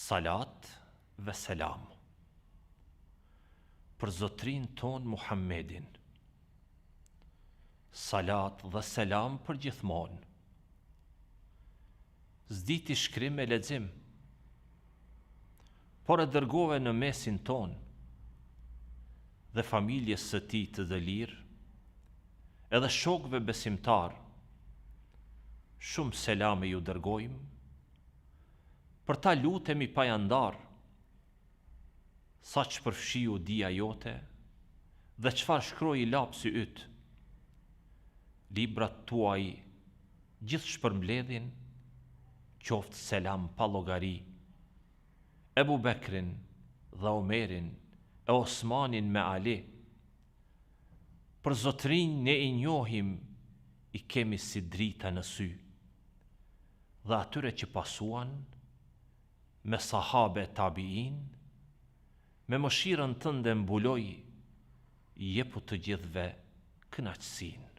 Salat ve selam për Zotrin ton Muhammedin. Salat dhe selam për gjithmonë. S'diti shkrim e lexim, por e dërgove në mesin ton dhe familjes së tij të dëlirë, edhe shokëve besimtar. Shumë selame ju dërgojmë, për ta lutemi pa jandar, sa që përfshiu dia jote dhe çfarë shkroi lapsi yt. Librat tuaj gjithë shpërmbledhin, qoftë selam pa llogari, Ebu Bekrin dhe Omerin e Osmanin me Ali. Për Zotrin ne i njohim, i kemi si drita në sy, dhe atyre që pasuan, me sahabe tabiin, me mëshirën tënde mbuloj, jepu të gjithve kënaqësinë.